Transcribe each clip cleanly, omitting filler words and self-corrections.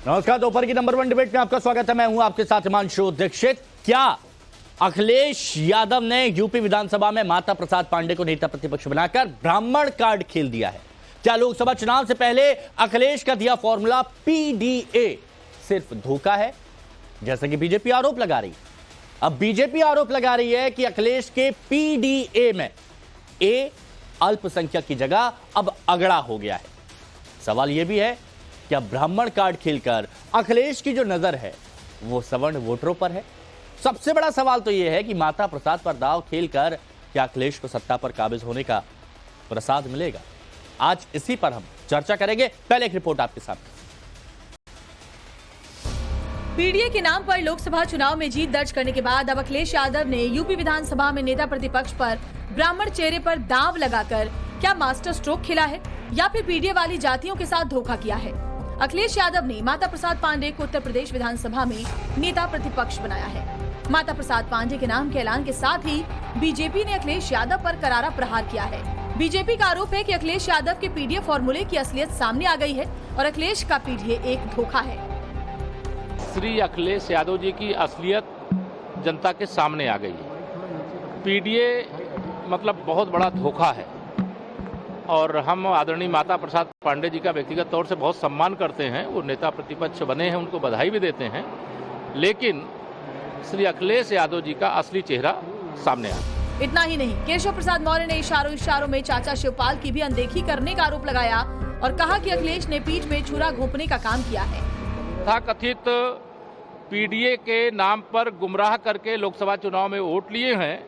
नमस्कार, दोपहर की नंबर 1 डिबेट में आपका स्वागत है। मैं हूं आपके साथ हिमांशु दीक्षित। क्या अखिलेश यादव ने यूपी विधानसभा में माता प्रसाद पांडे को नेता प्रतिपक्ष बनाकर ब्राह्मण कार्ड खेल दिया है? क्या लोकसभा चुनाव से पहले अखिलेश का दिया फॉर्मूला पीडीए सिर्फ धोखा है, जैसा कि बीजेपी आरोप लगा रही है? अब बीजेपी आरोप लगा रही है कि अखिलेश के पीडीए में ए अल्पसंख्यक की जगह अब अगड़ा हो गया है। सवाल यह भी है कि अब ब्राह्मण कार्ड खेलकर अखिलेश की जो नजर है वो सवर्ण वोटरों पर है। सबसे बड़ा सवाल तो यह है कि माता प्रसाद पर दांव खेलकर क्या अखिलेश को सत्ता पर काबिज होने का प्रसाद मिलेगा? आज इसी पर हम चर्चा करेंगे। पहले एक रिपोर्ट आपके सामने। पीडीए के नाम पर लोकसभा चुनाव में जीत दर्ज करने के बाद अब अखिलेश यादव ने यूपी विधानसभा में नेता प्रतिपक्ष पर ब्राह्मण चेहरे पर दांव लगाकर क्या मास्टर स्ट्रोक खेला है या फिर पीडीए वाली जातियों के साथ धोखा किया है? अखिलेश यादव ने माता प्रसाद पांडे को उत्तर प्रदेश विधानसभा में नेता प्रतिपक्ष बनाया है। माता प्रसाद पांडे के नाम के ऐलान के साथ ही बीजेपी ने अखिलेश यादव पर करारा प्रहार किया है। बीजेपी का आरोप है कि अखिलेश यादव के पीडीए फॉर्मूले की असलियत सामने आ गई है और अखिलेश का पीडीए एक धोखा है। श्री अखिलेश यादव जी की असलियत जनता के सामने आ गई है। पीडीए मतलब बहुत बड़ा धोखा है और हम आदरणीय माता प्रसाद पांडे जी का व्यक्तिगत तौर से बहुत सम्मान करते हैं। वो नेता प्रतिपक्ष बने हैं, उनको बधाई भी देते हैं, लेकिन श्री अखिलेश यादव जी का असली चेहरा सामने आया। इतना ही नहीं, केशव प्रसाद मौर्य ने इशारों में चाचा शिवपाल की भी अनदेखी करने का आरोप लगाया और कहा कि अखिलेश ने पीठ में छुरा घोंपने का काम किया है। कथित पीडीए के नाम पर गुमराह करके लोकसभा चुनाव में वोट लिए हैं,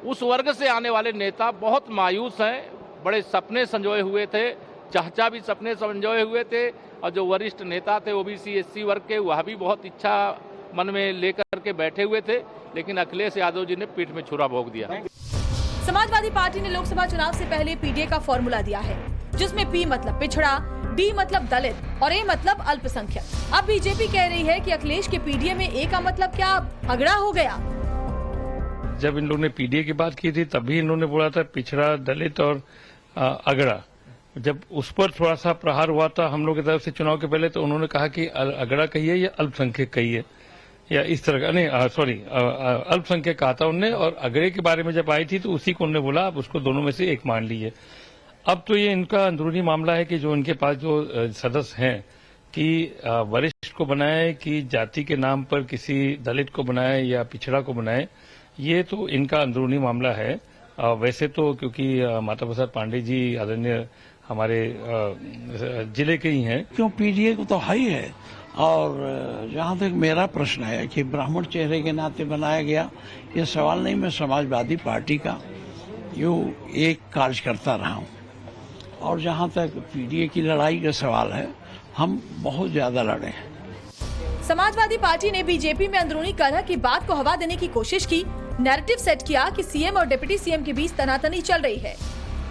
उस वर्ग से आने वाले नेता बहुत मायूस हैं। बड़े सपने संजोए हुए थे, चाचा भी सपने संजोए हुए थे और जो वरिष्ठ नेता थे ओबीसी एससी वर्ग के, वह भी बहुत इच्छा मन में लेकर के बैठे हुए थे, लेकिन अखिलेश यादव जी ने पीठ में छुरा भोंक दिया। समाजवादी पार्टी ने लोकसभा चुनाव से पहले पीडीए का फॉर्मूला दिया है, जिसमें पी मतलब पिछड़ा, डी मतलब दलित और ए मतलब अल्पसंख्यक। अब बीजेपी कह रही है कि अखिलेश के पीडीए में ए का मतलब क्या अगड़ा हो गया? जब इन लोगों ने पीडीए की बात की थी तभी इन्होंने बोला था पिछड़ा, दलित और अगड़ा। जब उस पर थोड़ा सा प्रहार हुआ था हम लोग की तरफ से चुनाव के पहले, तो उन्होंने कहा कि अगड़ा कहिए या अल्पसंख्यक कहिए या इस तरह का, नहीं सॉरी अल्पसंख्यक कहा था उनने। और अगड़े के बारे में जब आई थी तो उसी को उन्होंने बोला, अब उसको दोनों में से एक मान लीजिए। अब तो ये इनका अंदरूनी मामला है कि जो इनके पास जो सदस्य हैं कि वरिष्ठ को बनाए कि जाति के नाम पर किसी दलित को बनाए या पिछड़ा को बनाए, ये तो इनका अंदरूनी मामला है। वैसे तो क्योंकि माता प्रसाद पांडे जी आदरणीय हमारे जिले के ही हैं, क्यों पीडीए को तो हाई है। और जहां तक मेरा प्रश्न है कि ब्राह्मण चेहरे के नाते बनाया गया, ये सवाल नहीं, मैं समाजवादी पार्टी का यूं एक कार्यकर्ता रहा हूं। और जहां तक पीडीए की लड़ाई का सवाल है, हम बहुत ज्यादा लड़े हैं। समाजवादी पार्टी ने बीजेपी में अंदरूनी कलह की बात को हवा देने की कोशिश की, नैरेटिव सेट किया कि सीएम और डिप्टी सीएम के बीच तनातनी चल रही है।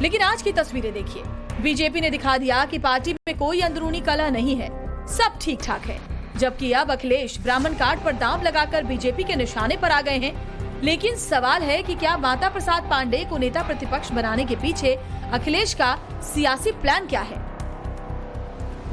लेकिन आज की तस्वीरें देखिए, बीजेपी ने दिखा दिया कि पार्टी में कोई अंदरूनी कलह नहीं है, सब ठीक ठाक है। जबकि अब अखिलेश ब्राह्मण कार्ड पर दांव लगाकर बीजेपी के निशाने पर आ गए हैं। लेकिन सवाल है कि क्या माता प्रसाद पांडे को नेता प्रतिपक्ष बनाने के पीछे अखिलेश का सियासी प्लान क्या है?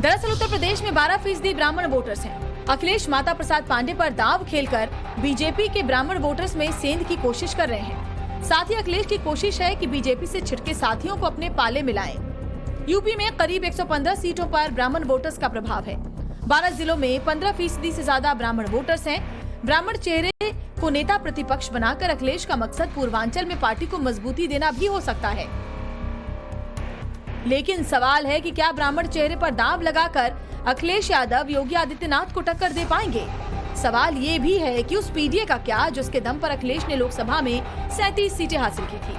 दरअसल उत्तर प्रदेश में 12% ब्राह्मण वोटर्स हैं। अखिलेश माता प्रसाद पांडे पर दांव खेलकर बीजेपी के ब्राह्मण वोटर्स में सेंध की कोशिश कर रहे हैं। साथ ही अखिलेश की कोशिश है कि बीजेपी से छिटके साथियों को अपने पाले मिलाएं। यूपी में करीब 115 सीटों पर ब्राह्मण वोटर्स का प्रभाव है। 12 जिलों में 15% से ज्यादा ब्राह्मण वोटर्स हैं। ब्राह्मण चेहरे को नेता प्रतिपक्ष बनाकर अखिलेश का मकसद पूर्वांचल में पार्टी को मजबूती देना भी हो सकता है। लेकिन सवाल है कि क्या ब्राह्मण चेहरे पर दांव लगाकर अखिलेश यादव योगी आदित्यनाथ को टक्कर दे पाएंगे? सवाल ये भी है कि उस पीडीए का क्या जिसके दम पर अखिलेश ने लोकसभा में 37 सीटें हासिल की थी।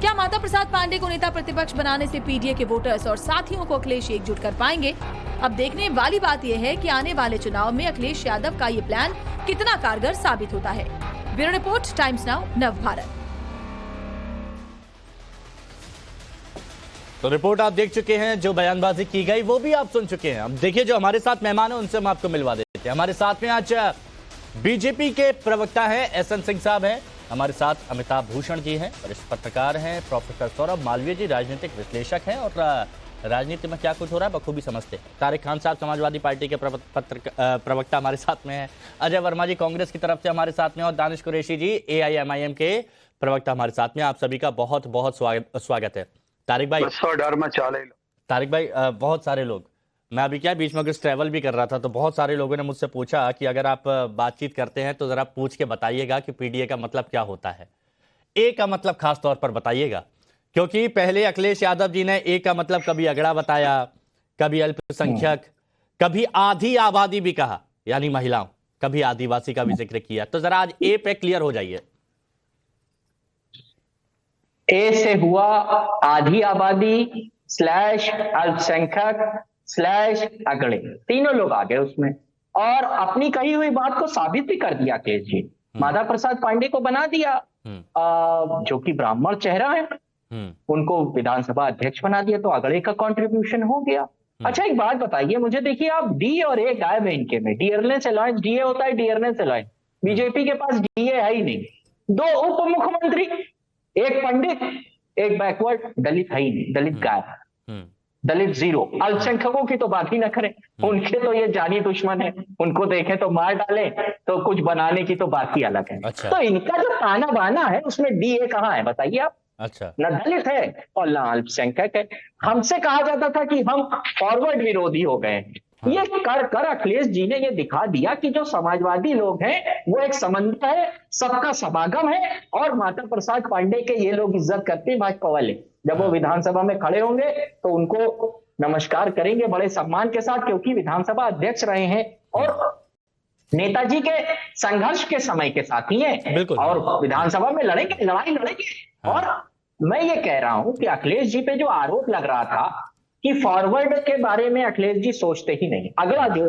क्या माता प्रसाद पांडे को नेता प्रतिपक्ष बनाने से पीडीए के वोटर्स और साथियों को अखिलेश एकजुट कर पाएंगे? अब देखने वाली बात यह है कि आने वाले चुनाव में अखिलेश यादव का ये प्लान कितना कारगर साबित होता है। ब्यूरो रिपोर्ट, टाइम्स नाउ, नव भारत। तो रिपोर्ट आप देख चुके हैं, जो बयानबाजी की गई वो भी आप सुन चुके हैं। अब देखिए, जो हमारे साथ मेहमान है उनसे हम आपको मिलवा देते हैं। हमारे साथ में आज बीजेपी के प्रवक्ता हैं एसएन सिंह साहब हैं, हमारे साथ अमिताभ भूषण जी हैं, वरिष्ठ पत्रकार हैं, प्रोफेसर सौरभ मालवीय जी राजनीतिक विश्लेषक हैं, और राजनीति में क्या कुछ हो रहा है बखूबी समझते हैं। तारिक खान साहब समाजवादी पार्टी के प्रवक्ता हमारे साथ में हैं, अजय वर्मा जी कांग्रेस की तरफ से हमारे साथ में, और दानिश कुरैशी जी AIMIM के प्रवक्ता हमारे साथ में। आप सभी का बहुत बहुत स्वागत है। तारिक भाई, तारिक भाई, बहुत सारे लोग, मैं अभी क्या बीच में कुछ ट्रैवल भी कर रहा था तो बहुत सारे लोगों ने मुझसे पूछा कि अगर आप बातचीत करते हैं तो जरा पूछ के बताइएगा कि PDA का मतलब क्या होता है। ए का मतलब खास तौर पर बताइएगा, क्योंकि पहले अखिलेश यादव जी ने ए का मतलब कभी अगड़ा बताया, कभी अल्पसंख्यक, कभी आधी आबादी भी कहा यानी महिलाओं, कभी आदिवासी का भी जिक्र किया। तो जरा आज ए पे क्लियर हो जाइए। ए से हुआ आधी आबादी स्लैश अल्पसंख्यक स्लैश अगड़े, तीनों लोग आ गए उसमें, और अपनी कही हुई बात को साबित भी कर दिया अखिलेश जी। माता प्रसाद पांडे को बना दिया, जो कि ब्राह्मण चेहरा है, उनको विधानसभा अध्यक्ष बना दिया, तो अगड़े का कंट्रीब्यूशन हो गया। अच्छा एक बात बताइए मुझे, देखिए आप डी और ए गायब है इनके में, डियरनेस अलायंस, डीए होता है डियरनेस अलायंस, बीजेपी के पास डीए है ही नहीं। दो उप मुख्यमंत्री, एक पंडित एक बैकवर्ड, दलित है ही नहीं, दलित गायब, दलित जीरो। अल्पसंख्यकों की तो बात ही न करें, उनके तो ये जानी दुश्मन है, उनको देखें तो मार डालें, तो कुछ बनाने की तो बात ही अलग है। अच्छा। तो इनका जो ताना बाना है उसमें डीए कहाँ है बताइए आप। अच्छा, न दलित है और न अल्पसंख्यक है। हमसे कहा जाता था कि हम फॉरवर्ड विरोधी हो गए, ये कर कर अखिलेश जी ने ये दिखा दिया कि जो समाजवादी लोग हैं वो एक समन्वय है, सबका समागम है, और माता प्रसाद पांडे के ये लोग इज्जत करते हैं भाजपा वाले। जब वो विधानसभा में खड़े होंगे तो उनको नमस्कार करेंगे बड़े सम्मान के साथ, क्योंकि विधानसभा अध्यक्ष रहे हैं और नेताजी के संघर्ष के समय के साथी हैं, और विधानसभा में लड़ेंगे, लड़ाई लड़ेंगे। और मैं ये कह रहा हूं कि अखिलेश जी पे जो आरोप लग रहा था कि फॉरवर्ड के बारे में अखिलेश जी सोचते ही नहीं, अगला जो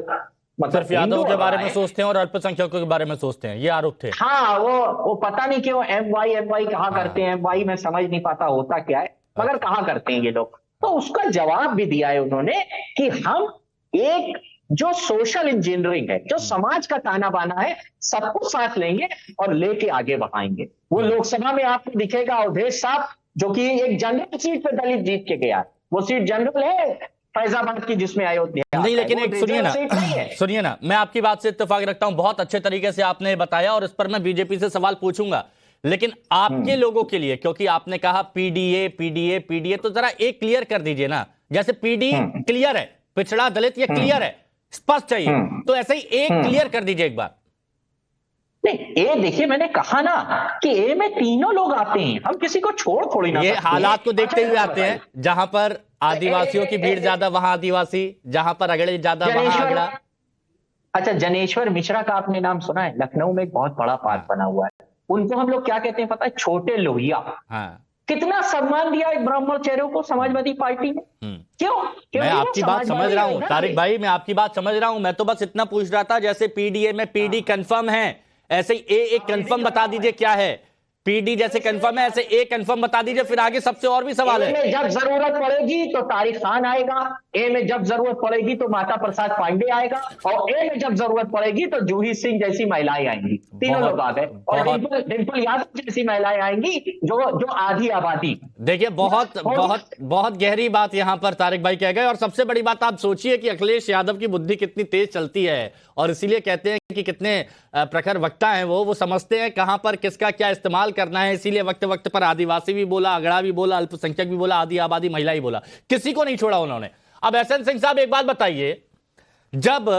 सिर्फ यादव के बारे में सोचते हैं और अल्पसंख्यकों के बारे में सोचते हैं, ये आरोप थे। हाँ, वो पता नहीं क्यों MY कहा करते हैं, MY में समझ नहीं पाता होता क्या है, मगर कहा करते हैं ये लोग। तो उसका जवाब भी दिया है उन्होंने कि हम एक जो सोशल इंजीनियरिंग है, जो समाज का ताना बाना है, सबको साथ लेंगे और लेके आगे बढ़ाएंगे। वो लोकसभा में आपको दिखेगा अवधेश साहब, जो कि एक जनरल सीट पे दलित जीत के गया, वो सीट जनरल है फैजाबाद की, जिसमें अयोध्या नहीं, लेकिन एक सुनिए ना, मैं आपकी बात से इत्तेफाक रखता हूं, बहुत अच्छे तरीके से आपने बताया और इस पर मैं बीजेपी से सवाल पूछूंगा, लेकिन आपके लोगों के लिए, क्योंकि आपने कहा पीडीए, तो जरा एक क्लियर कर दीजिए ना। जैसे पीडी क्लियर है, पिछड़ा दलित ये क्लियर है, स्पष्ट चाहिए, तो ऐसे ही एक क्लियर कर दीजिए एक बार। नहीं, ए देखिए मैंने कहा ना कि ए में तीनों लोग आते हैं, हम किसी को छोड़ थोड़ी ना, ये हालात को देखते हुए आते हैं, जहां पर आदिवासियों की भीड़ ज्यादा वहां आदिवासी, जहां पर अगड़े ज्यादा वहां अगड़ा। अच्छा, जनेश्वर मिश्रा का आपने नाम सुना है? लखनऊ में एक बहुत बड़ा पार्क बना हुआ है, उनको हम लोग क्या कहते हैं पता है? छोटे लोहिया। हाँ। कितना सम्मान दिया एक ब्राह्मण चेहरों को समाजवादी पार्टी ने, क्यों? मैं आपकी बात समझ रहा हूं तारिक भाई, मैं आपकी बात समझ रहा हूं, मैं तो बस इतना पूछ रहा था, जैसे पीडीए में पीडी कंफर्म है, ऐसे ही एक कंफर्म बता दीजिए क्या है। पीडी जैसे कंफर्म है, ऐसे एक कंफर्म बता दीजिए, फिर आगे सबसे और भी सवाल है। ए में जब जरूरत पड़ेगी तो तारिक खान आएगा, ए में जब जरूरत पड़ेगी तो माता प्रसाद पांडे आएगा, और ए में जब जरूरत पड़ेगी तो जूही सिंह जैसी महिलाएं आएंगी। तीनों लोग आ गए, और डिंपल यादव जैसी महिलाएं आएंगी, जो आधी आबादी। देखिए, बहुत गहरी बात यहां पर तारिक भाई कह गए, और सबसे बड़ी बात आप सोचिए कि अखिलेश यादव की बुद्धि कितनी तेज चलती है, और इसीलिए कहते हैं कि कितने प्रखर वक्ता हैं वो समझते हैं कहां पर किसका क्या इस्तेमाल करना है, इसीलिए वक्त वक्त पर आदिवासी भी बोला, अगड़ा भी बोला, अल्पसंख्यक भी बोला, आधी आबादी महिला ही बोला, किसी को नहीं छोड़ा उन्होंने। अब एसएन सिंह साहब एक बात बताइए, जब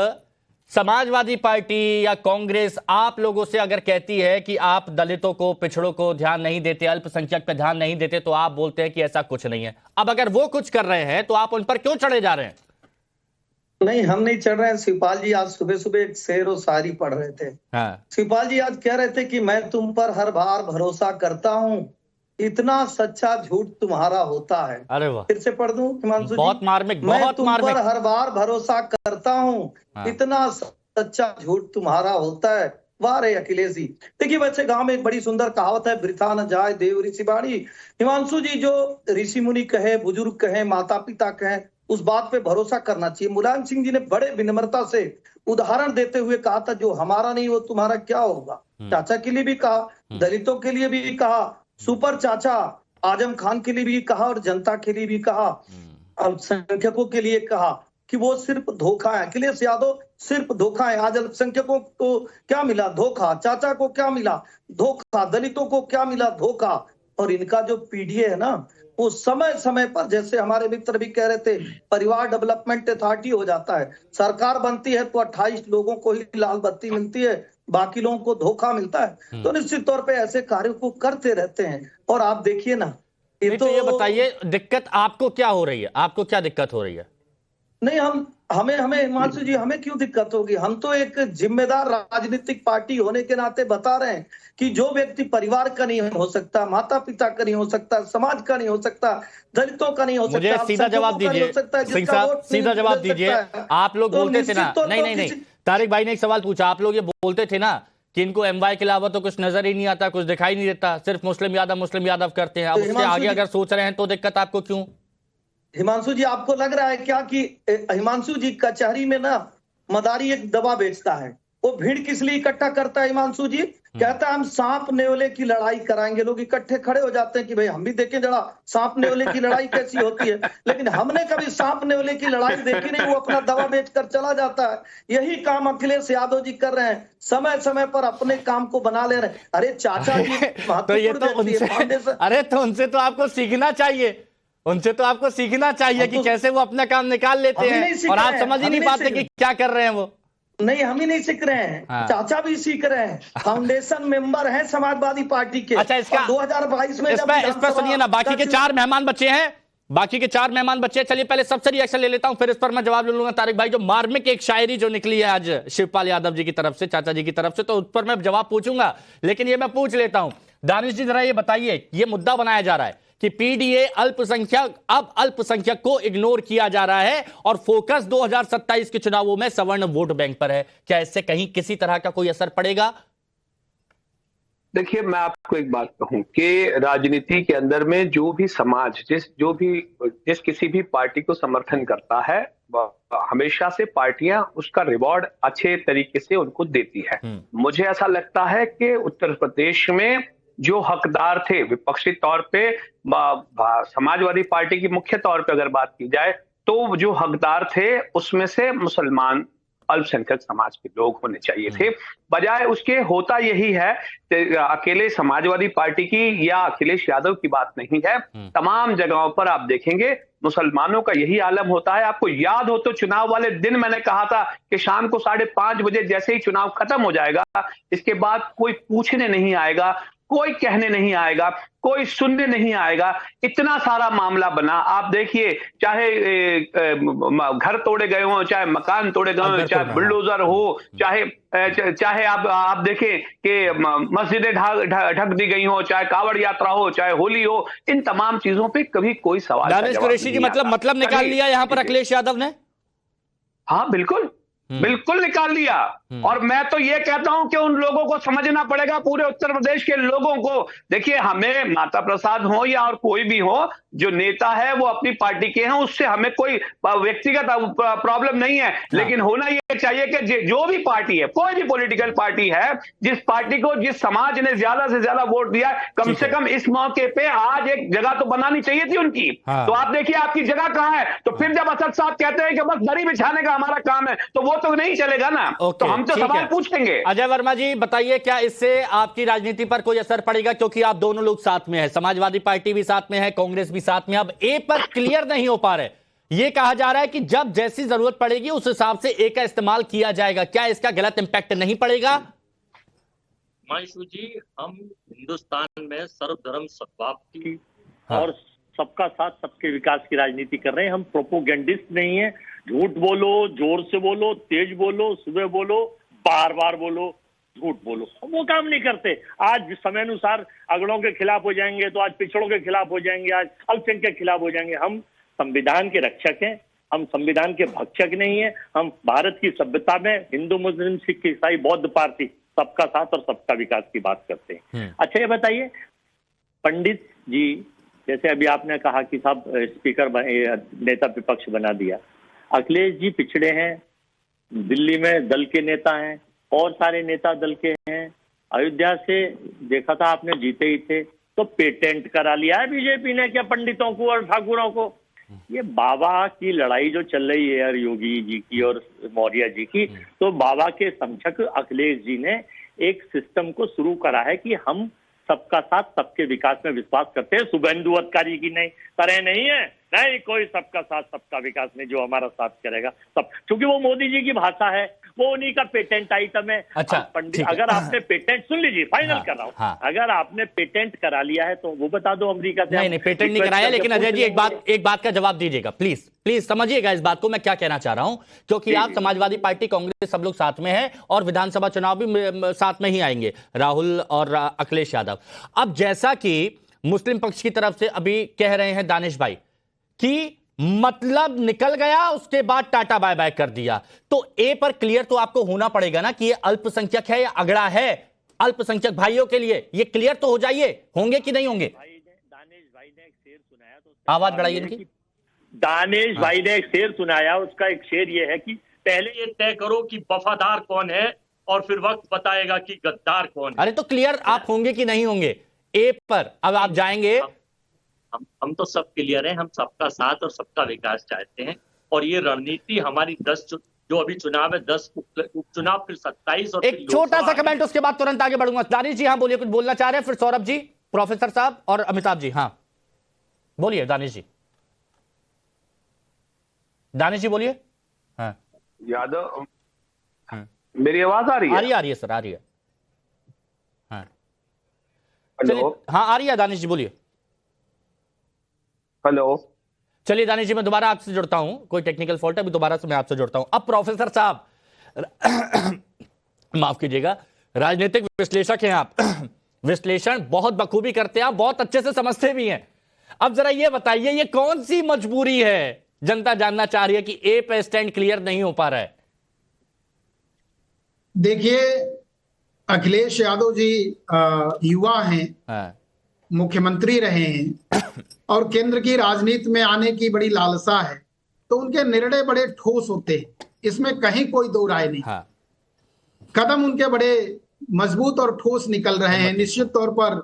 समाजवादी पार्टी या कांग्रेस आप लोगों से अगर कहती है कि आप दलितों को, पिछड़ों को ध्यान नहीं देते, अल्पसंख्यक पे ध्यान नहीं देते, तो आप बोलते हैं कि ऐसा कुछ नहीं है। अब अगर वो कुछ कर रहे हैं तो आप उन पर क्यों चढ़े जा रहे हैं? नहीं, हम नहीं चढ़ रहे हैं। शिवपाल जी आज सुबह सुबह एक शेर और शायरी पढ़ रहे थे। हाँ। शिवपाल जी आज कह रहे थे कि मैं तुम पर हर बार भरोसा करता हूँ, इतना सच्चा झूठ तुम्हारा होता है। अरे वाह, फिर से पढ़ दूं हिमांशु जी? बहुत मार्मिक, मैं बहुत तुम मार्मिक। पर हर बार भरोसा करता हूँ, हाँ। इतना सच्चा झूठ तुम्हारा होता है। वाह रे अखिलेश जी। देखिए बच्चे, गांव में एक बड़ी सुंदर कहावत है, वृथा न जाए देव ऋषि बाणी। हिमांशु जी, जो ऋषि मुनि कहे, बुजुर्ग कहे, माता पिता कहे, उस बात पे भरोसा करना चाहिए। मुलायम सिंह जी ने बड़े विनम्रता से उदाहरण देते हुए कहा था, जो हमारा नहीं वो तुम्हारा क्या होगा। चाचा के लिए भी कहा, दलितों के लिए भी कहा, सुपर चाचा आजम खान के लिए भी कहा, और जनता के लिए भी कहा। अल्पसंख्यकों के लिए कहा कि वो सिर्फ धोखा है, अखिलेश यादव सिर्फ धोखा है। आज अल्पसंख्यकों को क्या मिला? धोखा। चाचा को क्या मिला? धोखा। दलितों को क्या मिला? धोखा। और इनका जो पीडीए है ना, वो समय समय पर, जैसे हमारे मित्र भी कह रहे थे, परिवार डेवलपमेंट अथॉरिटी हो जाता है, सरकार बनती है तो 28 लोगों को ही लाल बत्ती मिलती है, बाकी लोगों को धोखा मिलता है। तो निश्चित तौर पे ऐसे कार्यों को करते रहते हैं। और आप देखिए ना, तो ये बताइए दिक्कत आपको क्या हो रही है? आपको क्या दिक्कत हो रही है? नहीं, हमें हिमांशु जी, हमें क्यों दिक्कत होगी? हम तो एक जिम्मेदार राजनीतिक पार्टी होने के नाते बता रहे हैं कि जो व्यक्ति परिवार का नहीं हो सकता, माता पिता का नहीं हो सकता, समाज का नहीं हो सकता, दलितों का नहीं हो सकता, मुझे सीधा जवाब दीजिए सिंह साहब, सीधा जवाब दीजिए। आप लोग बोलते थे ना, नहीं, तारिक भाई ने एक सवाल पूछा, आप लोग ये बोलते थे ना कि इनको एमवाई के अलावा तो कुछ नजर ही नहीं आता, कुछ दिखाई नहीं देता, सिर्फ मुस्लिम यादव करते हैं। अब उससे आगे अगर सोच रहे हैं तो दिक्कत आपको क्यों? हिमांशु जी, आपको लग रहा है क्या कि हिमांशु जी कचहरी में ना मदारी एक दवा बेचता है, वो भीड़ किस लिए इकट्ठा करता है? हिमांशु जी कहता है हम सांप नेवले की लड़ाई कराएंगे। लोग इकट्ठे खड़े हो जाते हैं कि भाई हम भी देखें जरा सांप नेवले की लड़ाई कैसी होती है, लेकिन हमने कभी सांप नेवले की लड़ाई देखी नहीं। वो अपना दवा बेचकर चला जाता है। यही काम अखिलेश यादव जी कर रहे हैं, समय समय पर अपने काम को बना ले रहे हैं। अरे चाचा जी तो ये तो उनसे तो आपको सीखना चाहिए, उनसे तो आपको सीखना चाहिए कि कैसे वो अपना काम निकाल लेते हैं, और आप समझ ही नहीं पाते कि क्या कर रहे हैं वो। नहीं, हम ही नहीं सीख रहे हैं, चाचा भी सीख रहे हैं, फाउंडेशन मेंबर हैं समाजवादी पार्टी के। अच्छा, इसका 2022 में इस पर सुनिए ना, बाकी के 4 मेहमान बच्चे हैं, चलिए पहले सबसे रिएक्शन ले लेता हूं, फिर इस पर मैं जवाब ले लूंगा। तारिक भाई, जो मार्मिक एक शायरी जो निकली है आज शिवपाल यादव जी की तरफ से, चाचा जी की तरफ से, तो उस पर मैं जवाब पूछूंगा, लेकिन ये मैं पूछ लेता हूं। दानिश जी जरा ये बताइए, ये मुद्दा बनाया जा रहा है कि पीडीए अल्पसंख्यक को इग्नोर किया जा रहा है और फोकस 2027 के चुनावों में सवर्ण वोट बैंक पर है। क्या इससे कहीं किसी तरह का कोई असर पड़ेगा? देखिए, मैं आपको एक बात कहूं कि राजनीति के अंदर में जो भी समाज जिस किसी भी पार्टी को समर्थन करता है, हमेशा से पार्टियां उसका रिवॉर्ड अच्छे तरीके से उनको देती है। मुझे ऐसा लगता है कि उत्तर प्रदेश में जो हकदार थे विपक्षी तौर पे, समाजवादी पार्टी की मुख्य तौर पे अगर बात की जाए, तो जो हकदार थे उसमें से मुसलमान अल्पसंख्यक समाज के लोग होने चाहिए थे। बजाय उसके होता यही है कि अकेले समाजवादी पार्टी की या अखिलेश यादव की बात नहीं है, तमाम जगहों पर आप देखेंगे मुसलमानों का यही आलम होता है। आपको याद हो तो चुनाव वाले दिन मैंने कहा था कि शाम को 5:30 बजे जैसे ही चुनाव खत्म हो जाएगा, इसके बाद कोई पूछने नहीं आएगा, कोई कहने नहीं आएगा, कोई सुनने नहीं आएगा। इतना सारा मामला बना। आप देखिए, चाहे घर तोड़े गए हों, चाहे मकान तोड़े गए हों, चाहे बुलडोजर हो, चाहे आप देखें कि मस्जिदें ढक दी गई हो, चाहे कावड़ यात्रा हो, चाहे होली हो, इन तमाम चीजों पे कभी कोई सवाल दानिश कुरैशी जी, मतलब निकाल लिया यहाँ पर अखिलेश यादव ने? हाँ, बिल्कुल निकाल लिया। और मैं तो ये कहता हूं कि उन लोगों को समझना पड़ेगा, पूरे उत्तर प्रदेश के लोगों को। देखिए, हमें माता प्रसाद हो या और कोई भी हो, जो नेता है वो अपनी पार्टी के हैं, उससे हमें कोई व्यक्तिगत प्रॉब्लम नहीं है। लेकिन होना ये चाहिए कि जो भी पार्टी है, कोई भी पॉलिटिकल पार्टी है, जिस पार्टी को जिस समाज ने ज्यादा से ज्यादा वोट दिया, कम से कम इस मौके पे आज एक जगह तो बनानी चाहिए थी उनकी। तो आप देखिए आपकी जगह कहां है। तो फिर जब असद साहब कहते हैं कि बस दरी बिछाने का हमारा काम है, तो वो तो नहीं चलेगा ना। तो हम तो सवाल पूछेंगे। अजय वर्मा जी बताइए, क्या इससे आपकी राजनीति पर कोई असर पड़ेगा? क्योंकि आप दोनों लोग साथ में हैं, समाजवादी पार्टी भी साथ में है, कांग्रेस भी साथ में। अब ए पर क्लियर नहीं हो पा रहे, ये कहा जा रहा है कि जब जैसी जरूरत पड़ेगी उस हिसाब से ए का इस्तेमाल किया जाएगा। क्या इसका गलत इंपैक्ट नहीं पड़ेगा? हिमांशु जी, हम हिंदुस्तान में सर्वधर्म सद्भाव की और सबका साथ सबके विकास की राजनीति कर रहे हैं। हम प्रोपोगेंडिस्ट नहीं है। झूठ बोलो, जोर से बोलो, तेज बोलो, सुबह बोलो, बार बार बोलो, झूठ बोलो, वो काम नहीं करते। आज समय अनुसार अगड़ों के खिलाफ हो जाएंगे, तो आज पिछड़ों के खिलाफ हो जाएंगे, आज अल्पसंख्यक के खिलाफ हो जाएंगे। हम संविधान के रक्षक हैं, हम संविधान के भक्षक नहीं है। हम भारत की सभ्यता में हिंदू, मुस्लिम, सिख, ईसाई, बौद्ध पार्टी सबका साथ और सबका विकास की बात करते हैं। अच्छा, ये बताइए पंडित जी, जैसे अभी आपने कहा कि साहब स्पीकर नेता विपक्ष बना दिया, अखिलेश जी पिछड़े हैं, दिल्ली में दल के नेता हैं और सारे नेता दल के हैं। अयोध्या से देखा था आपने, जीते ही थे, तो पेटेंट करा लिया है बीजेपी ने क्या पंडितों को और ठाकुरों को। ये बाबा की लड़ाई जो चल रही है यार, योगी जी की और मौर्य जी की, तो बाबा के समकक्ष अखिलेश जी ने एक सिस्टम को शुरू करा है कि हम सबका साथ सबके विकास में विश्वास करते हैं। शुभेंदु अधिकारी की नहीं तरह नहीं है, नहीं कोई सबका साथ सबका विकास नहीं, जो हमारा साथ करेगा सब, क्योंकि वो मोदी जी की भाषा है, वो उन्हीं का पेटेंट आइटम है। अच्छा, पंडित, अगर आपने पेटेंट, सुन लीजिए, फाइनल कर रहा हूँ, अगर आपने पेटेंट करा लिया है तो वो बता दो अमेरिका से। नहीं, पेटेंट नहीं कराया, लेकिन अजय जी एक बात का जवाब दीजिएगा प्लीज, प्लीज समझिएगा इस बात को मैं क्या कहना चाह रहा हूं, क्योंकि आप समाजवादी पार्टी, कांग्रेस सब लोग साथ में हैं और विधानसभा चुनाव भी साथ में ही आएंगे, राहुल और अखिलेश यादव। अब जैसा कि मुस्लिम पक्ष की तरफ से अभी कह रहे हैं दानिश भाई कि मतलब निकल गया, उसके बाद टाटा बाय बाय कर दिया, तो ए पर क्लियर तो आपको होना पड़ेगा ना कि ये अल्पसंख्यक है या अगड़ा है अल्पसंख्यक भाइयों के लिए, ये क्लियर तो हो जाइए, होंगे कि नहीं होंगे? दानिश भाई ने एक शेर सुनाया, तो आवाज बढ़ाइए इनकी। दानिश भाई ने एक शेर सुनाया, उसका एक शेर ये है कि पहले ये तय करो कि वफादार कौन है और फिर वक्त बताएगा कि गद्दार कौन है। अरे तो क्लियर आप होंगे कि नहीं होंगे ए पर? अब आप जाएंगे, हम तो सब क्लियर हैं, हम सबका साथ और सबका विकास चाहते हैं, और ये रणनीति हमारी 10 जो अभी चुनाव है, 10 उपचुनाव, फिर 27 और एक छोटा सा कमेंट, उसके बाद तुरंत आगे बढ़ूंगा। दानिश जी हाँ बोलिए, कुछ बोलना चाह रहे हैं, फिर सौरभ जी, प्रोफेसर साहब और अमिताभ जी। हाँ बोलिए दानिश जी। दानिश जी बोलिए। हाँ यादव, मेरी आवाज आ रही है? आ रही है सर, आ रही है। हाँ हेलो, हाँ आ रही है दानिश जी, बोलिए। हेलो, चलिए दानिश जी मैं दोबारा आपसे जुड़ता हूं, कोई टेक्निकल फॉल्ट है, अभी दोबारा से मैं आपसे जुड़ता हूं। अब प्रोफेसर साहब माफ कीजिएगा, राजनीतिक विश्लेषक हैं आप, विश्लेषण बहुत बखूबी करते हैं आप, बहुत अच्छे से समझते भी हैं। अब जरा ये बताइए, ये कौन सी मजबूरी है, जनता जानना चाह रही है कि ए पे स्टैंड क्लियर नहीं हो पा रहा है? देखिए, अखिलेश यादव जी युवा हैं, मुख्यमंत्री रहे हैं और केंद्र की राजनीति में आने की बड़ी लालसा है, तो उनके निर्णय बड़े ठोस होते हैं, इसमें कहीं कोई दो राय नहीं। कदम उनके बड़े मजबूत और ठोस निकल रहे हैं, निश्चित तौर पर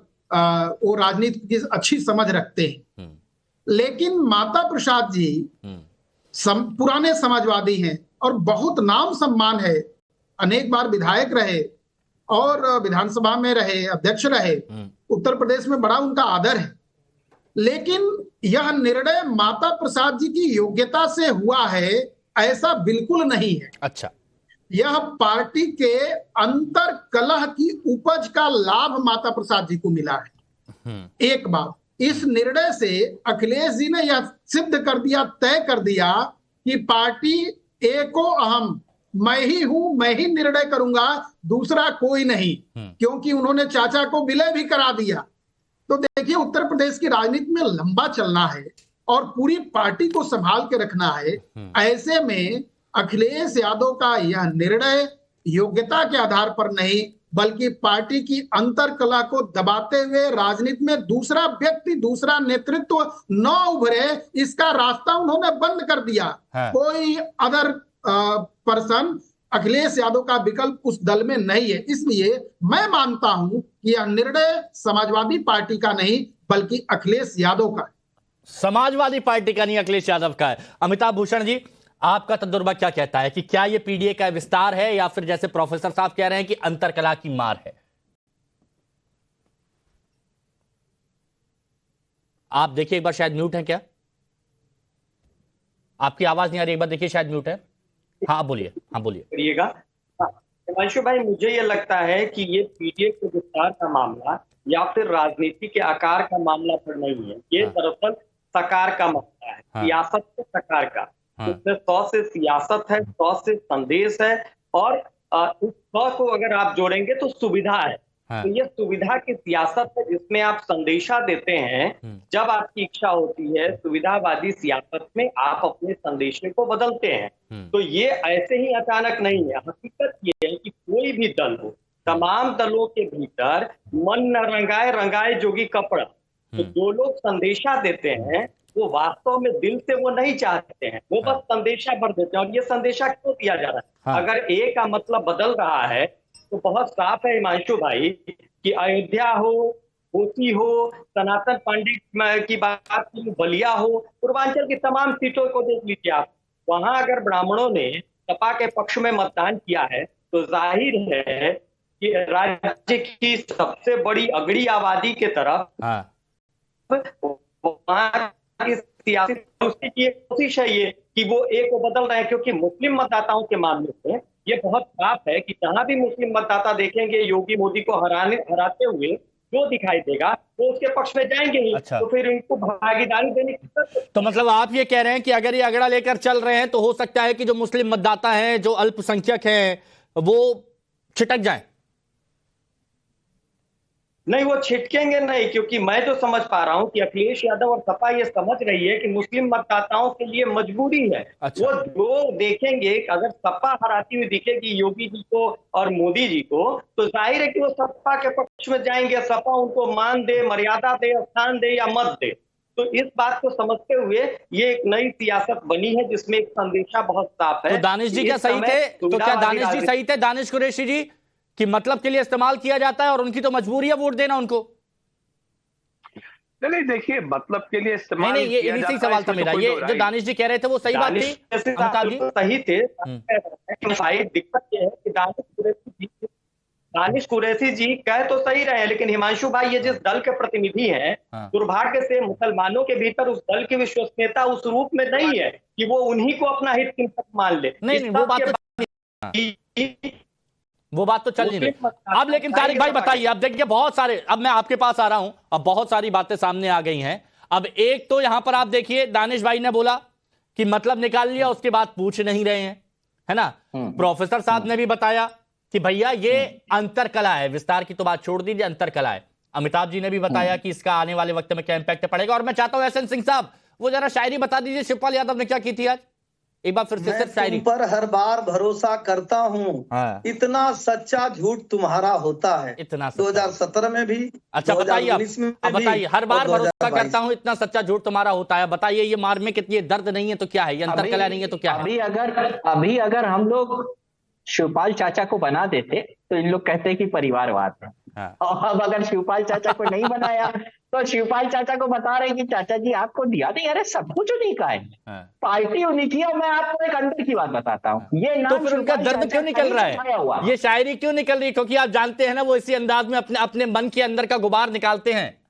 वो राजनीति की अच्छी समझ रखते हैं। लेकिन माता प्रसाद जी पुराने समाजवादी हैं और बहुत नाम सम्मान है, अनेक बार विधायक रहे और विधानसभा में रहे, अध्यक्ष रहे, उत्तर प्रदेश में बड़ा उनका आदर है। लेकिन यह निर्णय माता प्रसाद जी की योग्यता से हुआ है ऐसा बिल्कुल नहीं है। अच्छा, यह पार्टी के अंतर कलह की उपज का लाभ माता प्रसाद जी को मिला है। एक बात, इस निर्णय से अखिलेश जी ने यह सिद्ध कर दिया, तय कर दिया कि पार्टी एको अहम, मैं ही हूं, मैं ही निर्णय करूंगा, दूसरा कोई नहीं, क्योंकि उन्होंने चाचा को विलय भी करा दिया। तो देखिए, उत्तर प्रदेश की राजनीति में लंबा चलना है और पूरी पार्टी को संभाल के रखना है। ऐसे में अखिलेश यादव का यह निर्णय योग्यता के आधार पर नहीं, बल्कि पार्टी की अंतरकला को दबाते हुए राजनीति में दूसरा व्यक्ति, दूसरा नेतृत्व न उभरे, इसका रास्ता उन्होंने बंद कर दिया। कोई अदर पर्सन अखिलेश यादव का विकल्प उस दल में नहीं है। इसलिए मैं मानता हूं कि यह निर्णय समाजवादी पार्टी का नहीं, बल्कि अखिलेश यादव का है। समाजवादी पार्टी का नहीं, अखिलेश यादव का है। अमिताभ भूषण जी, आपका तजुर्बा क्या कहता है कि क्या यह पीडीए का विस्तार है या फिर जैसे प्रोफेसर साहब कह रहे हैं कि अंतरकला की मार है? आप देखिए एक बार, शायद म्यूट है क्या? आपकी आवाज नहीं आ रही, एक बार देखिए, शायद म्यूट है। हाँ बोलिए, हाँ बोलिए। करिएगा हिमांशु भाई, मुझे ये लगता है कि ये पीडीए के विस्तार का मामला या फिर राजनीति के आकार का मामला पर नहीं है, ये दरअसल साकार का मामला है, सियासत के साकार का। इसमें 100 से सियासत है, 100 से संदेश है, और इस 100 को अगर आप जोड़ेंगे तो सुविधा है। तो ये सुविधा की सियासत है, जिसमें आप संदेशा देते हैं। जब आपकी इच्छा होती है सुविधावादी सियासत में, आप अपने संदेशे को बदलते हैं। तो ये ऐसे ही अचानक नहीं है। हकीकत ये है कि कोई भी दल हो, तमाम दलों के भीतर मन न रंगाए रंगाए जोगी कपड़ा, तो जो लोग संदेशा देते हैं वो वास्तव में दिल से वो नहीं चाहते हैं, वो बस संदेशा भर देते हैं। और ये संदेशा क्यों दिया जा रहा है? अगर ए का मतलब बदल रहा है तो बहुत साफ है हिमांशु भाई कि अयोध्या हो, कोसी हो, सनातन पांडे की बात की, बलिया हो, पूर्वांचल की तमाम सीटों को देख लीजिए आप। वहां अगर ब्राह्मणों ने सपा के पक्ष में मतदान किया है तो जाहिर है कि राज्य की सबसे बड़ी अगड़ी आबादी के तरफ वहां की सियासी की कोशिश है ये कि वो एक को बदल रहे हैं, क्योंकि मुस्लिम मतदाताओं के मामले में ये बहुत साफ है कि जहां भी मुस्लिम मतदाता देखेंगे योगी मोदी को हराते हुए जो दिखाई देगा वो उसके पक्ष में जाएंगे ही। अच्छा। तो फिर इनको भागीदारी देने की तो मतलब आप ये कह रहे हैं कि अगर ये अगड़ा लेकर चल रहे हैं तो हो सकता है कि जो मुस्लिम मतदाता हैं, जो अल्पसंख्यक हैं, वो छिटक जाएं। नहीं, वो छिटकेंगे नहीं, क्योंकि मैं तो समझ पा रहा हूं कि अखिलेश यादव और सपा ये समझ रही है कि मुस्लिम मतदाताओं के लिए मजबूरी है। अच्छा। वो जो देखेंगे, अगर सपा हराती हुई दिखेगी योगी जी को और मोदी जी को, तो जाहिर है कि वो सपा के पक्ष में जाएंगे। सपा उनको मान दे, मर्यादा दे, स्थान दे या मत दे। तो इस बात को समझते हुए ये एक नई सियासत बनी है जिसमें एक संदेशा बहुत साफ है। तो दानिश जी क्या सही थे? तो क्या दानिश जी सही थे, दानिश कुरैशी जी, कि मतलब के लिए इस्तेमाल किया जाता है और उनकी तो मजबूरी है वोट देना उनको? नहीं, देखिए, मतलब के लिए इस्तेमाल नहीं, ये इसी सवाल था मेरा। ये जो दानिश जी कह रहे थे वो सही बात थी? सही थे। दिक्कत ये है कि दानिश कुरैशी जी कह तो सही रहे, लेकिन हिमांशु भाई ये जिस दल के प्रतिनिधि हैं, दुर्भाग्य से मुसलमानों के भीतर उस दल की विश्वसनीयता उस रूप में नहीं है कि वो उन्हीं को अपना हित चिंतक मान ले। नहीं, वो बात तो चल नहीं रही। अब लेकिन तारिक भाई बताइए, अब देखिए बहुत सारे, अब मैं आपके पास आ रहा हूं, अब बहुत सारी बातें सामने आ गई हैं। अब एक तो यहां पर आप देखिए, दानिश भाई ने बोला कि मतलब निकाल लिया, उसके बाद पूछ नहीं रहे हैं, है ना। प्रोफेसर साहब ने भी बताया कि भैया ये अंतरकला है, विस्तार की तो बात छोड़ दीजिए, अंतरकला है। अमिताभ जी ने भी बताया कि इसका आने वाले वक्त में क्या इंपैक्ट पड़ेगा। और मैं चाहता हूं एसएन सिंह साहब वो जरा शायरी बता दीजिए, शिवपाल यादव ने क्या की थी आज, एक बार फिर से सिर्फ शायरी। तुम पर हर बार भरोसा करता हूँ, इतना सच्चा झूठ तुम्हारा होता है। इतना 2017 में भी, अच्छा बताइए, अब बताइए, हर बार भरोसा करता हूँ, इतना सच्चा झूठ तुम्हारा होता है। बताइए, ये मार्मिक, ये दर्द नहीं है तो क्या है, ये अंतरकला नहीं है तो क्या है? अभी अगर हम लोग शिवपाल चाचा को बना देते तो इन लोग कहते हैं कि परिवारवाद है। और अब अगर शिवपाल चाचा को नहीं बनाया तो शिवपाल चाचा को बता रहे कि चाचा जी आपको दिया नहीं, अरे सब कुछ उन्हीं का है, पार्टी उन्हीं की। और मैं आपको एक अंदर की बात बताता हूँ, ये तो फिर उनका दर्द क्यों निकल रहा है, ये शायरी क्यों निकल रही है? क्योंकि आप जानते हैं ना, वो इसी अंदाज में अपने मन के अंदर का गुबार निकालते हैं।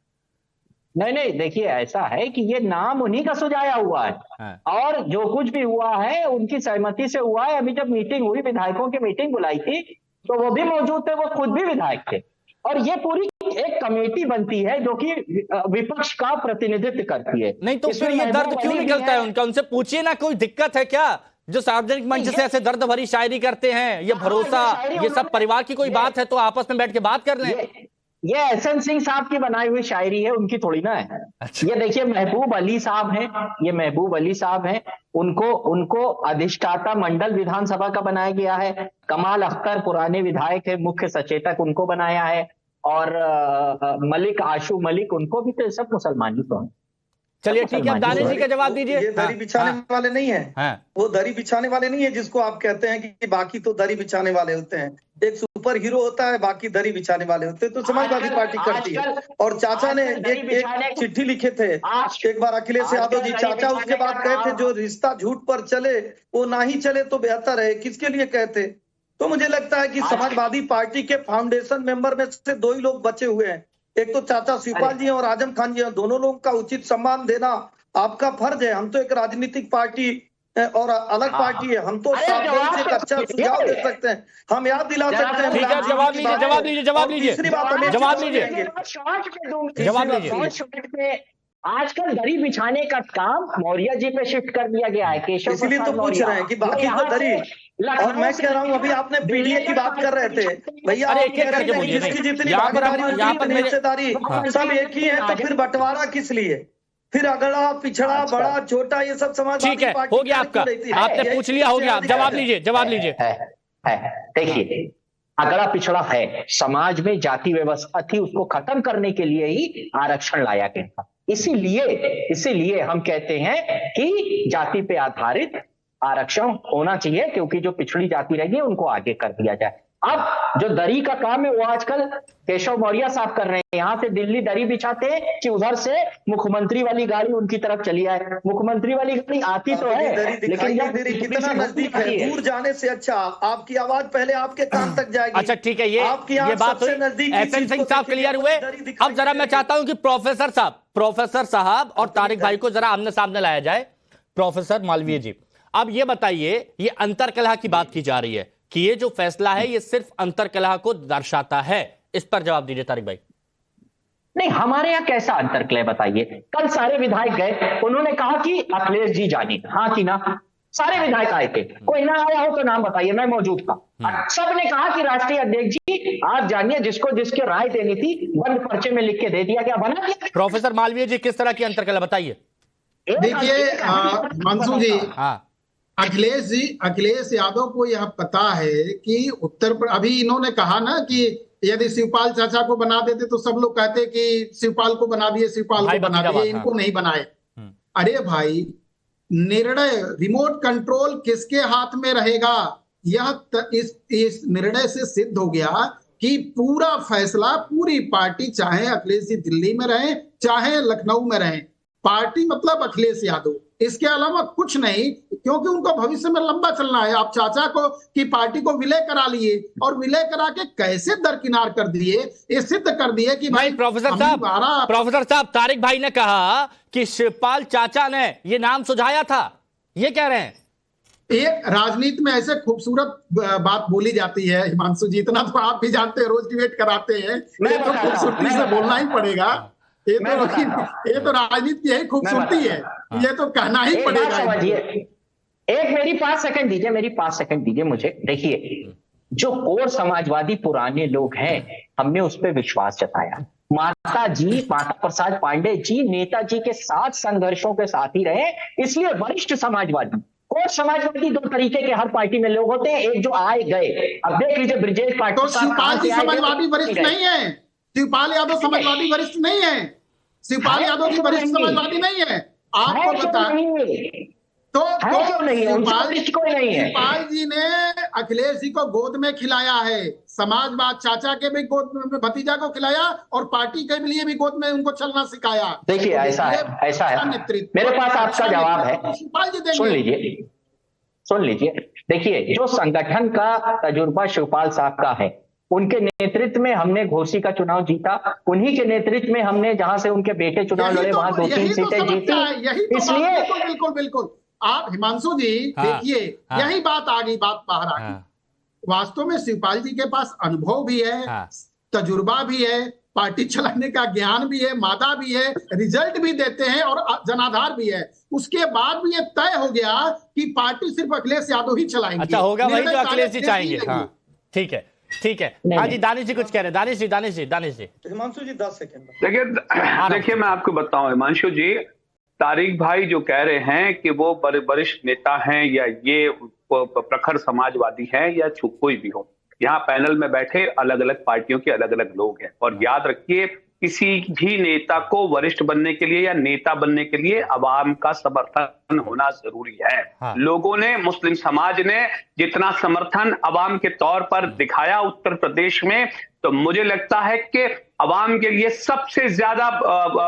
नहीं, देखिए ऐसा है कि ये नाम उन्हीं का सुझाया हुआ है और जो कुछ भी हुआ है उनकी सहमति से हुआ है। अभी जब मीटिंग हुई, विधायकों की मीटिंग बुलाई थी, तो वो भी मौजूद थे, वो खुद भी विधायक थे। और ये पूरी एक कमेटी बनती है जो कि विपक्ष का प्रतिनिधित्व करती है। नहीं तो फिर ये दर्द क्यों निकलता है उनका? उनसे पूछिए ना, कोई दिक्कत है क्या जो सार्वजनिक मंच से ऐसे दर्द भरी शायरी करते हैं? ये भरोसा, ये सब परिवार की कोई बात है तो आपस में बैठ के बात कर लें। ये एसएन सिंह साहब की बनाई हुई शायरी है, उनकी थोड़ी ना है। अच्छा। ये देखिए, महबूब अली साहब हैं, ये महबूब अली साहब हैं, उनको अधिष्ठाता मंडल विधानसभा का बनाया गया है। कमाल अख्तर पुराने विधायक है, मुख्य सचेतक, उनको बनाया है। और मलिक, आशु मलिक, उनको भी तो सब मुसलमान ही तो हैं। चलिए ठीक है, दानिश जी का जवाब दीजिए। ये दरी बिछाने वाले नहीं है, वो दरी बिछाने वाले नहीं है जिसको आप कहते हैं कि बाकी तो दरी बिछाने वाले होते हैं। एक सुपर हीरो होता है, बाकी दरी बिछाने वाले होते हैं, तो समाजवादी पार्टी करती है। और चाचा ने एक चिट्ठी लिखे थे एक बार, अखिलेश यादव जी चाचा, उसके बाद कहे थे जो रिश्ता झूठ पर चले वो ना ही चले तो बेहतर है। किसके लिए कहते? तो मुझे लगता है कि समाजवादी पार्टी के फाउंडेशन मेंबर में से दो ही लोग बचे हुए हैं, एक तो चाचा शिवपाल जी हैं और आजम खान जी हैं। दोनों लोगों का उचित सम्मान देना आपका फर्ज है। हम तो एक राजनीतिक पार्टी और अलग पार्टी है, हम तो एक अच्छा सुझाव दे सकते हैं, हम याद दिला सकते हैं। ठीक है, जवाब लीजिए, जवाब लीजिए, जवाब लीजिए, जवाब लीजिए, जवाब लीजिए। आजकल दरी बिछाने का काम मौर्य जी पे शिफ्ट कर दिया गया है, केशव। इसलिए तो पूछ रहे हैं कि बाकी तो दरी। और मैं कह रहा हूँ, अभी आपने पीडीए की बात कर रहे थे भैया, जिसकी जितनी हिस्सेदारी सब एक ही है, तो फिर बंटवारा किस लिए? फिर अगड़ा पिछड़ा बड़ा छोटा ये सब समाजवादी पार्टी। हो गया आपका, आपने पूछ लिया, हो गया। जवाब लीजिए, जवाब लीजिए। देखिए, अगड़ा पिछड़ा है, समाज में जाति व्यवस्था थी, उसको खत्म करने के लिए ही आरक्षण लाया गया था। इसीलिए हम कहते हैं कि जाति पे आधारित आरक्षण होना चाहिए, क्योंकि जो पिछड़ी जाति रहेगी उनको आगे कर दिया जाए। अब जो दरी का काम है वो आजकल केशव मौर्य साहब कर रहे हैं। यहाँ से दिल्ली दरी बिछाते हैं कि उधर से मुख्यमंत्री वाली गाड़ी उनकी तरफ चली आए। मुख्यमंत्री वाली गाड़ी आती तो है, लेकिन जब कितना नजदीक है, दूर जाने से अच्छा आपकी आवाज पहले आपके कान तक जाएगी। अच्छा ठीक है, ये बात हुई। एसएन सिंह साहब क्लियर हुए। अब जरा मैं चाहता हूं कि प्रोफेसर साहब और तारिक भाई को जरा आमने सामने लाया जाए। प्रोफेसर मालवीय जी, अब ये बताइए, ये अंतरकलह की बात की जा रही है कि ये जो फैसला है ये सिर्फ अंतरकलह को दर्शाता है, इस पर जवाब दीजिए तारिक भाई। नहीं, हमारे यहाँ कैसा अंतरकलह बताइए। कल सारे विधायक गए, उन्होंने कहा कि अखिलेश जी जाने, हाँ कि ना? सारे विधायक आए थे, कोई ना आया हो तो नाम बताइए, मैं मौजूद था। सबने कहा कि राष्ट्रीय अध्यक्ष जी आप जानिए, जिसको जिसके राय देनी थी बंद पर्चे में लिख के दे दिया गया, बना दिया। प्रोफेसर मालवीय जी, किस तरह की अंतरकलह बताइए। देखिए मंसू जी, हाँ, अखिलेश यादव को यह पता है कि अभी इन्होंने कहा ना कि यदि शिवपाल चाचा को बना देते तो सब लोग कहते कि शिवपाल को बना दिए, शिवपाल को बना दिए, इनको नहीं बनाए। अरे भाई, निर्णय, रिमोट कंट्रोल किसके हाथ में रहेगा? इस निर्णय से सिद्ध हो गया कि पूरा फैसला, पूरी पार्टी, चाहे अखिलेश जी दिल्ली में रहे चाहे लखनऊ में रहे, पार्टी मतलब अखिलेश यादव, इसके अलावा कुछ नहीं, क्योंकि उनको भविष्य में लंबा चलना है। आप चाचा को की पार्टी को विलय करा लिए और विलय करा के कैसे दरकिनार कर दिए, ये सिद्ध कर दिए कि भाई। प्रोफेसर साहब, तारिक भाई ने कहा कि शिवपाल चाचा ने ये नाम सुझाया था, ये कह रहे हैं। एक राजनीति में ऐसे खूबसूरत बात बोली जाती है हिमांशु जी, इतना तो आप भी जानते हैं, रोज डिबेट कराते हैं, तो खूबसूरती से बोलना ही पड़ेगा। ये तो राजनीति की यही खूबसूरती है, ये तो कहना ही पड़ेगा। एक मेरी 5 सेकंड दीजिए मुझे। देखिए, जो कोर समाजवादी पुराने लोग हैं, हमने उस पर विश्वास जताया। माता प्रसाद पांडे जी नेताजी के साथ संघर्षों के साथ ही रहे, इसलिए वरिष्ठ समाजवादी, कोर समाजवादी दो तरीके के हर पार्टी में लोग होते हैं, एक जो आए गए। अब देख लीजिए ब्रिजेश पाटिल, तो शिवपाल जी समाजवादी वरिष्ठ नहीं है, शिवपाल यादव समाजवादी वरिष्ठ नहीं है, शिवपाल यादव जी वरिष्ठ समाजवादी नहीं है। आपको बता तो शिवपाल जी ने अखिलेश जी को गोद में खिलाया है, समाजवाद चाचा के भी गोद में भतीजा को खिलाया और पार्टी के लिए भी गोद में उनको चलना सिखाया। देखिए ऐसा है मेरे पास आपका जवाब है, शिवपाल जी सुन लीजिए। देखिए, जो संगठन का तजुर्बा शिवपाल साहब का है, उनके नेतृत्व में हमने घोसी का चुनाव जीता, उन्हीं के नेतृत्व में हमने जहां से उनके बेटे चुनाव लड़े वहां 2-3 सीटें जीती। इसलिए बिल्कुल आप हिमांशु जी देखिए, यही बात आ गई, बात बाहर आ गई। वास्तव में शिवपाल जी के पास अनुभव भी है, तजुर्बा भी है, पार्टी चलाने का ज्ञान भी है, मादा भी है, रिजल्ट भी देते हैं और जनाधार भी है। उसके बाद भी ये तय हो गया कि पार्टी सिर्फ अखिलेश यादव ही चलाएंगे। अच्छा, होगा वही जो अखिलेश जी चाहेंगे। हाँ, ठीक है। हाँ जी, दानिश जी कुछ कह रहे हैं। दानिश जी हिमांशु जी 10 सेकंड। देखिए मैं आपको बताऊं हिमांशु जी, तारिक भाई जो कह रहे हैं कि वो वरिष्ठ नेता हैं या ये प्रखर समाजवादी हैं या कोई भी हो, यहाँ पैनल में बैठे अलग अलग पार्टियों के अलग अलग लोग हैं। और याद रखिए, किसी भी नेता को वरिष्ठ बनने के लिए या नेता बनने के लिए अवाम का समर्थन होना जरूरी है। लोगों ने, मुस्लिम समाज ने जितना समर्थन अवाम के तौर पर दिखाया उत्तर प्रदेश में, तो मुझे लगता है कि अवाम के लिए सबसे ज्यादा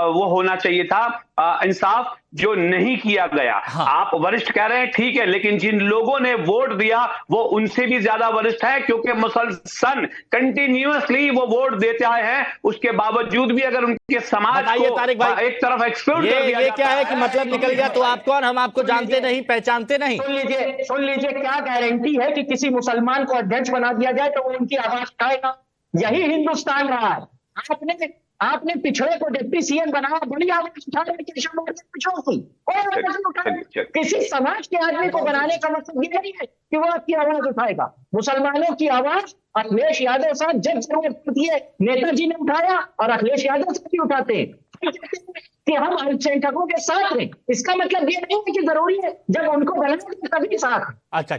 वो होना चाहिए था इंसाफ, जो नहीं किया गया। आप वरिष्ठ कह रहे हैं, ठीक है, लेकिन जिन लोगों ने वोट दिया वो उनसे भी ज्यादा वरिष्ठ है, क्योंकि मुसलसल कंटिन्यूअसली वो वोट देते आए हैं। उसके बावजूद भी अगर उनके समाज को तारिक भाई एक तरफ एक्सक्लूड कर दिया, ये क्या है कि मतलब निकल गया तो आप कौन, हम आपको जानते नहीं, पहचानते नहीं। सुन लीजिए, क्या गारंटी है कि किसी मुसलमान को अध्यक्ष बना दिया जाए तो वो उनकी आवाज उठाएगा? यही हिंदुस्तान रहा है। आपने पिछड़े को डिप्टी सीएम बनाया, बड़ी आवाज उठा रहे पिछड़ों की, कोई आवाज नहीं उठा रहे। किसी समाज के आदमी को बनाने का मतलब ये नहीं है कि वो आपकी आवाज उठाएगा। मुसलमानों की आवाज अखिलेश यादव साहब जब जरूरत पड़ती है नेताजी ने उठाया, और अखिलेश यादव से भी उठाते हैं कि हम अल्पसंख्यकों के साथ हैं। इसका मतलब ये नहीं है कि जरूरी है जब उनको बनाएंगे तभी साथ। अच्छा,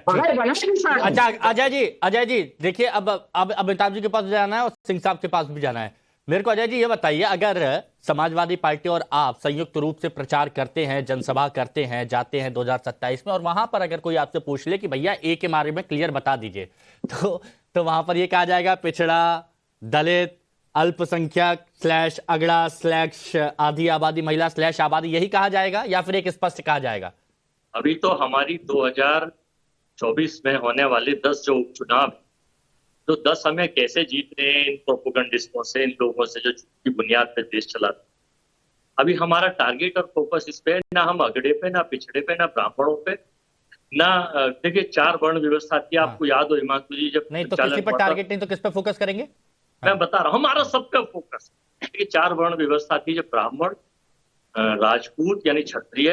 अजय जी देखिए, अब अमिताभ जी के पास भी जाना है और सिंह साहब के पास भी जाना है। मेरे को अजय जी ये बताइए, अगर समाजवादी पार्टी और आप संयुक्त रूप से प्रचार करते हैं, जनसभा करते हैं, जाते हैं 2027 में, और वहां पर अगर कोई आपसे पूछ ले कि भैया ए के बारे में क्लियर बता दीजिए, तो वहां पर ये कहा जाएगा पिछड़ा, दलित, अल्पसंख्यक स्लैश अगड़ा स्लैश आधी आबादी, महिला स्लैश आबादी, यही कहा जाएगा या फिर एक स्पष्ट कहा जाएगा? अभी तो हमारी 2024 में होने वाले 10 जो उपचुनाव, तो 10 हमें कैसे जीत रहे हैं इन प्रोपोगंडिस्टों से, इन लोगों से जो की बुनियाद पे देश चलाते। अभी हमारा टारगेट और फोकस इस पे, ना हम अगड़े पे, ना पिछड़े पे, ना ब्राह्मणों पे, ना देखिए 4 वर्ण व्यवस्था थी, आपको याद हो हिमांशु जी, जब नहीं तो किसी पर टारगेट नहीं तो किस पे फोकस करेंगे? मैं बता रहा हूँ, हमारा सब पे फोकस है। देखिए 4 वर्ण व्यवस्था थी, जो ब्राह्मण, राजपूत यानी क्षत्रिय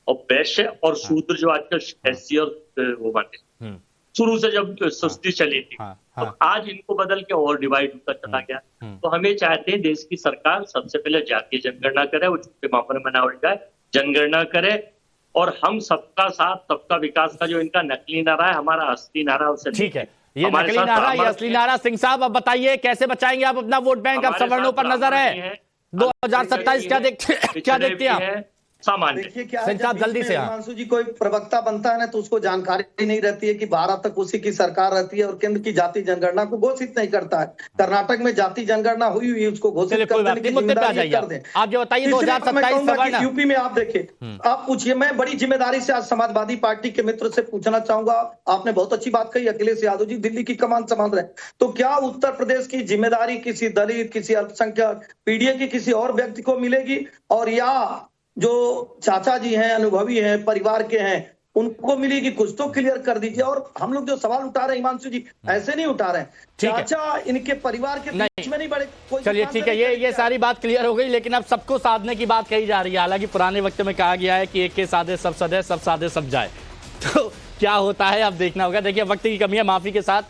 और वैश्य और शूद्र जो आजकल एससी और वो बने, शुरू से जब सस्ती चली थी। तो आज इनको बदल के और डिवाइड होता चला गया। तो हम ये चाहते हैं देश की सरकार सबसे पहले जातीय जनगणना करे, वो छुट्टे मामले में ना उड़ जाए, जनगणना करे, और हम सबका साथ सबका विकास का जो इनका नकली नारा है, हमारा असली नारा उसे। ठीक है, ये नकली नारा, ये असली नारा। सिंह साहब अब बताइए कैसे बचाएंगे आप अपना वोट बैंक? अब सवर्णों पर नजर है, 2027 क्या देखते हैं आप? सामान्य देखिए क्या सिंह साहब जल्दी से। हिमांशु जी, कोई प्रवक्ता बनता है ना तो उसको जानकारी नहीं रहती है कि भारत तक उसी की सरकार रहती है और केंद्र की जाति जनगणना को घोषित नहीं करता है। कर्नाटक में जाति जनगणना हुई हुई, उसको घोषित कर देने की जिम्मेदारी कर दें। आप जो बताइए 2027 यूपी में आप देखिए, आप पूछिए, मैं बड़ी जिम्मेदारी से आज समाजवादी पार्टी के मित्र से पूछना चाहूंगा। आपने बहुत अच्छी बात कही, अखिलेश यादव जी दिल्ली की कमान संभाल रहे, तो क्या उत्तर प्रदेश की जिम्मेदारी किसी दलित, किसी अल्पसंख्यक, पीडीए की किसी और व्यक्ति को मिलेगी, और या जो चाचा जी हैं, अनुभवी हैं, परिवार के हैं, उनको मिलेगी? कुछ तो क्लियर कर दीजिए। और हम लोग जो सवाल उठा रहे हैं हिमांशु जी, ऐसे नहीं उठा रहे हैं, चाचा इनके परिवार के बीच में नहीं बढ़े। चलिए ठीक है, ये सारी बात क्लियर हो गई, लेकिन अब सबको साधने की बात कही जा रही है। हालांकि पुराने वक्त में कहा गया है कि एक के साधे सब सधे, सब साधे सब जाए, तो क्या होता है अब देखना होगा। देखिए वक्त की कमी है, माफी के साथ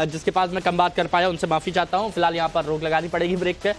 जिसके पास मैं कम बात कर पाया उनसे माफी चाहता हूं। फिलहाल यहाँ पर रोक लगानी पड़ेगी ब्रेक पे।